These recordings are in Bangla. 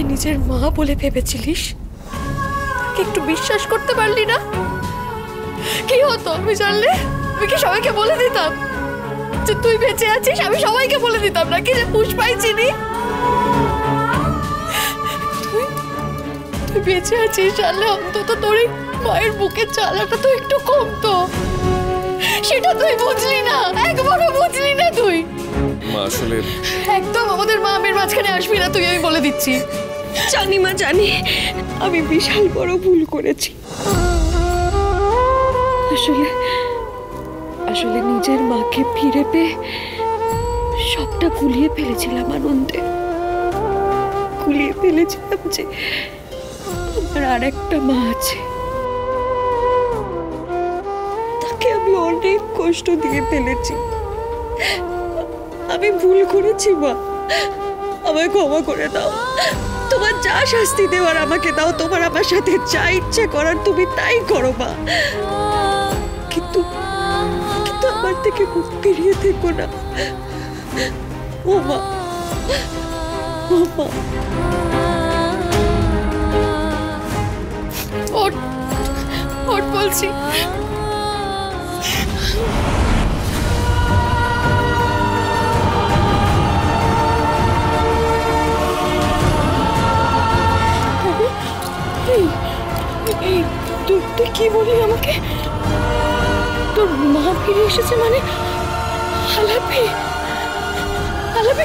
যাকে নিজের মা বলে ভেবেছিলিস তাকে একটু বিশ্বাস করতে পারলি না? কি হতো আমি জানলে? আমি কি সবাইকে বলে দিতাম যে তুই বেঁচে আছিস? আমি সবাইকে বলে দিতাম নাকি যে পুষ্পাই চিনি? তুই বেঁচে আছিস জানলে অন্তত তোর মায়ের বুকের জ্বালাটা তো একটু কমতো। সেটা তুই বুঝলি না, একবারও বুঝলি না তুই। মা আসলে একদম আমাদের মা মেয়ের মাঝখানে আসবি না তুই, আমি বলে দিচ্ছি। জানি মা, জানি আমি বিশাল বড় ভুল করেছি। আসলে নিজের মাকে ফিরে পেয়ে সবটা গুলিয়ে ফেলেছিলাম আনন্দে। গুলিয়ে ফেলেছিলাম যে আমার আর একটা মা আছে, তাকে আমি অনেক কষ্ট দিয়ে ফেলেছি। আমি ভুল করেছি মা, আমায় ক্ষমা করে দাও। তোমার যা শাস্তি দেওয়ার আমাকে দাও, তোমার আমার সাথে যা ইচ্ছে করার তুমি তাই করো মা, কিন্তু আমার থেকে মুখ ফিরিয়ে থেকো না। ও মা, ও মা। ওঠ ওঠ বলছি। তুই কি বলি আমাকে? তোর মা ফিরে এসেছে মানে? আলাপি আলাপি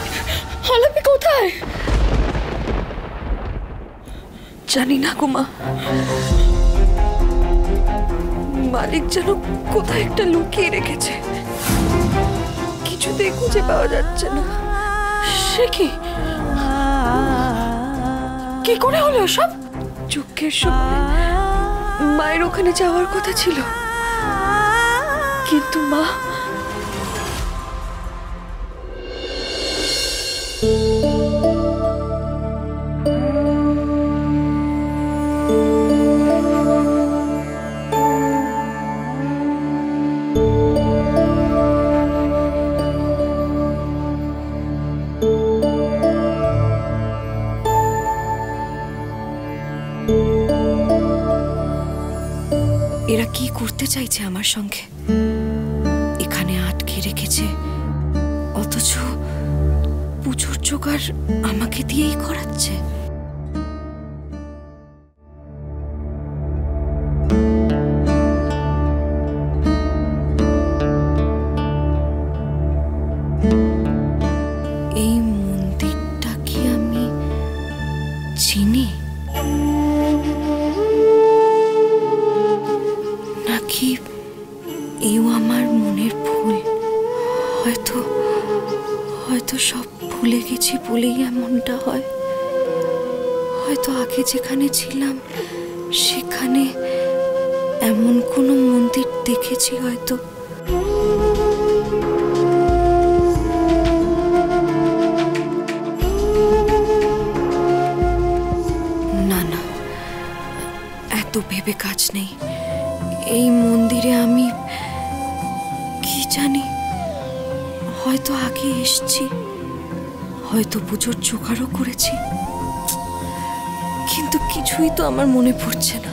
আলাপি কোথায়? জানি না গো মা, মালিক যেন কোথায় একটা লুকিয়ে রেখেছে, কিছুতেই খুঁজে পাওয়া যাচ্ছে না। সে কি করে হলো সব? যজ্ঞের সময় মায়ের ওখানে যাওয়ার কথা ছিল, কিন্তু মা এরা কি করতে চাইছে আমার সঙ্গে? এখানে আটকে রেখেছে, অথচ পুজোর জোগাড় আমাকে দিয়েই করাচ্ছে। এই মন্দিরটা কি আমি চিনি? নাকি এও আমার মনের ভুল? হয়তো সব ভুলে গেছি বলেই এমনটা হয়। হয়তো আগে যেখানে ছিলাম সেখানে এমন কোনো মন্দির দেখেছি হয়তো। না না, এত ভেবে কাজ নেই। এই মন্দিরে আমি কি জানি, হয়তো আগে এসেছি, হয়তো পুজোর জোগাড়ও করেছি, কিন্তু কিছুই তো আমার মনে পড়ছে না।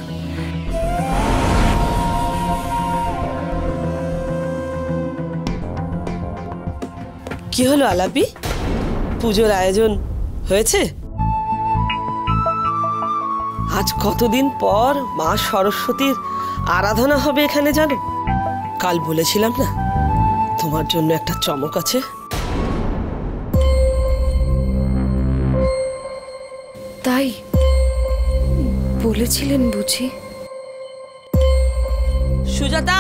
কি হলো আলাপি, পুজোর আয়োজন হয়েছে? আজ কতদিন পর মা সরস্বতীর আরাধনা হবে এখানে, জানো? কাল বলেছিলাম না তোমার জন্য একটা চমক আছে। তাই বলেছিলেন বুঝি? সুজাতা,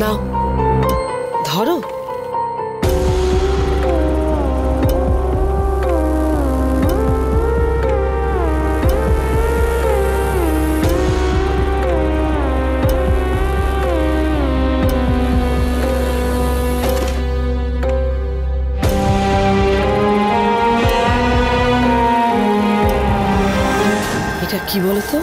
নাও ধরো। কি বলতো?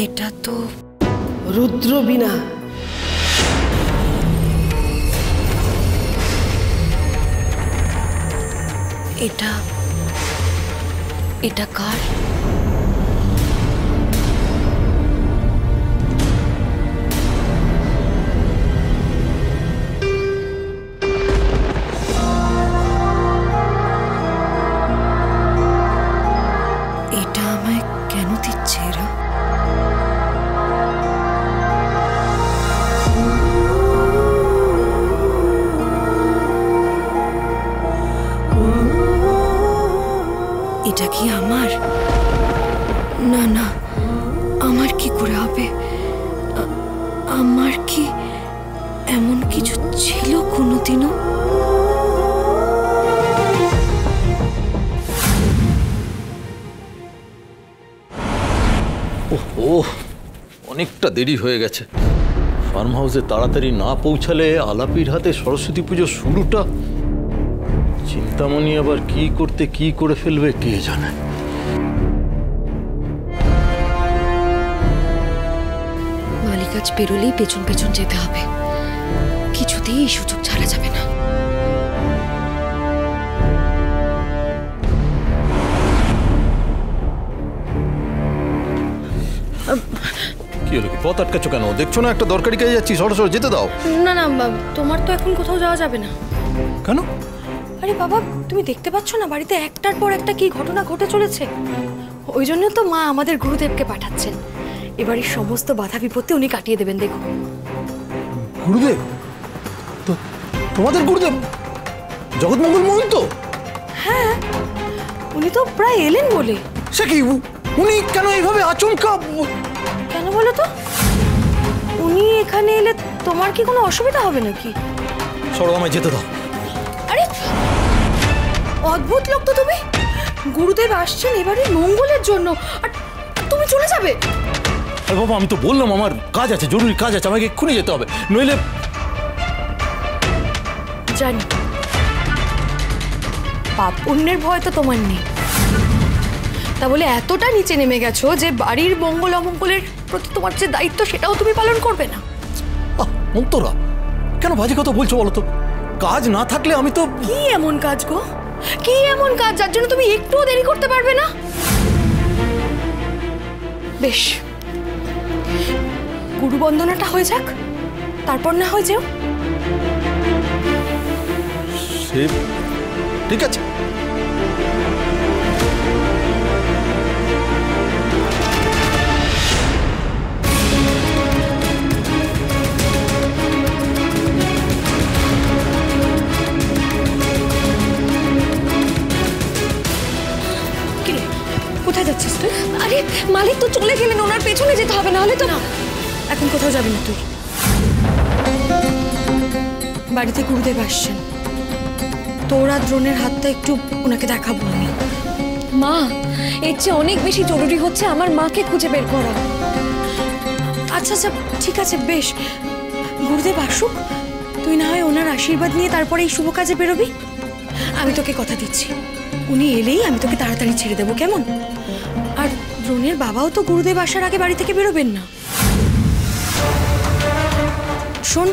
এটা তো রুদ্রবীণা। এটা কার? এটা আমায় কেন দিচ্ছে এরা? এটা কি আমার? না না, আমার কি করে হবে? আমার কি এমন কিছু ছিল কোনোদিনও? ওহ, অনেকটা দেরি হয়ে গেছে। ফার্ম হাউসে তাড়াতাড়ি না পৌঁছালে আলাপির হাতে সরস্বতী পুজোর শুরুটা। চিন্তামণি আবার কি করতে কি করে ফেলবে কে জানে। মালিক আজ বেরোলেই পেছন পেছন যেতে হবে, কিছুতেই এই সুযোগ ছাড়া যাবে না। কি হলো, কি পথ আটকাচ্ছ কেন? দেখছো না একটা দরকারি কাজে যাচ্ছি, সরসর যেতে দাও। না না, তোমার তো এখন কোথাও যাওয়া যাবে না। কেন? আরে বাবা, তুমি দেখতে পাচ্ছ না বাড়িতে একটার পর একটা কি ঘটনা ঘটে চলেছে? ওই জন্য তো মা আমাদের গুরুদেবকে পাঠাচ্ছেন। এবারের সমস্ত বাধা বিপত্তি উনি কাটিয়ে দেবেন, দেখো। গুরুদেব? তো তোমাদের গুরুদেব জগৎমঙ্গল মহন্ত? হ্যাঁ, উনি তো প্রায় এলেন বলে। সে কি, উনি কেন এইভাবে আচমকা? কেন বলো তো? উনি এখানে এলে তোমার কি কোনো অসুবিধা হবে নাকি? সরো, আমায় যেতে দাও। আরে অদ্ভুত লোক তো তুমি। গুরুদেব আসছেন এবারে মঙ্গলের জন্য, আর তুমি চলে যাবে? আরে বাবা, আমি তো বললাম আমার কাজ আছে, জরুরি কাজ আছে, আমাকে এক্ষুনি যেতে হবে, নইলে। জানি, পাপ পুণ্যের ভয় তো তোমার নেই, তা বলে এতটা নিচে নেমে গেছো যে বাড়ির মঙ্গল অমঙ্গলের প্রতি তোমার যে দায়িত্ব সেটাও তুমি পালন করবে না? অন্তরা, কেন বাজে কথা বলছো বলো তো? কাজ না থাকলে আমি তো। কি এমন কাজ গো? কি এমন কাজ যার জন্য তুমি একটুও দেরি করতে পারবে না? বেশ, গুরু বন্দনাটা হয়ে যাক, তারপর না হয় যেও। ঠিক আছে। কোথায় যাচ্ছিস তুই? আরে মালিক তো চলে গেলেন, ওনার পেছনে যেতে হবে, নাহলে তো না। এখন কোথাও যাবি না তুই, বাড়িতে গুরুদেব আসছেন, তোরা দ্রোণের হাতটা একটু ওনাকে দেখাবো আমি। মা, এর চেয়ে অনেক বেশি জরুরি হচ্ছে আমার মাকে খুঁজে বের করা। আচ্ছা আচ্ছা, ঠিক আছে, বেশ, গুরুদেব আসুক, তুই না হয় ওনার আশীর্বাদ নিয়ে তারপরে এই শুভ কাজে বেরোবি। আমি তোকে কথা দিচ্ছি, উনি এলেই আমি তোকে তাড়াতাড়ি ছেড়ে দেবো, কেমন? আর দ্রোণের বাবাও তো গুরুদেব আসার আগে বাড়ি থেকে বেরোবেন না। শোন,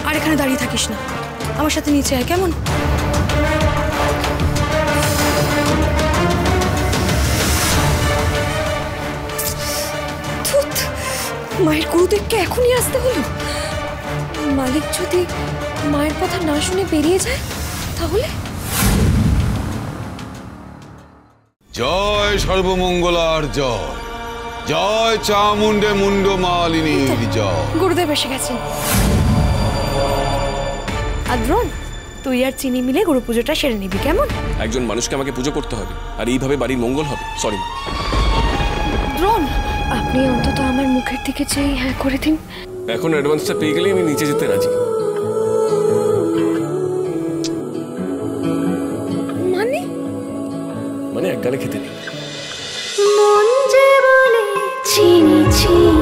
আর এখানে দাঁড়িয়ে থাকিস না, আমার সাথে নিচে আয়, কেমন? মায়ের গুরুদেবকে এখনই আসতে হলো। মালিক যদি মায়ের কথা না শুনে বেরিয়ে যায় তাহলে? জয় সর্বমঙ্গলার জয়, জয় চামুণ্ডে মুন্ড মালিনীর জয়। গুরুদেব এসে গেছেন। আর দ্রোণ, তুই আর চিনি মিলে গুরু পুজোটা সেরে নিবি, কেমন? একজন মানুষকে আমাকে পুজো করতে হবে, আর এইভাবে বাড়ির মঙ্গল হবে? সরি দ্রোণ, আপনি অন্তত আমার মুখের দিকে চেয়ে হ্যাঁ করে দিন। এখন অ্যাডভান্সটা পেয়ে গেলে আমি নিচে যেতে রাজি। মানে এক গালে খেতে নেই। মন যে বলে চিনি চিনি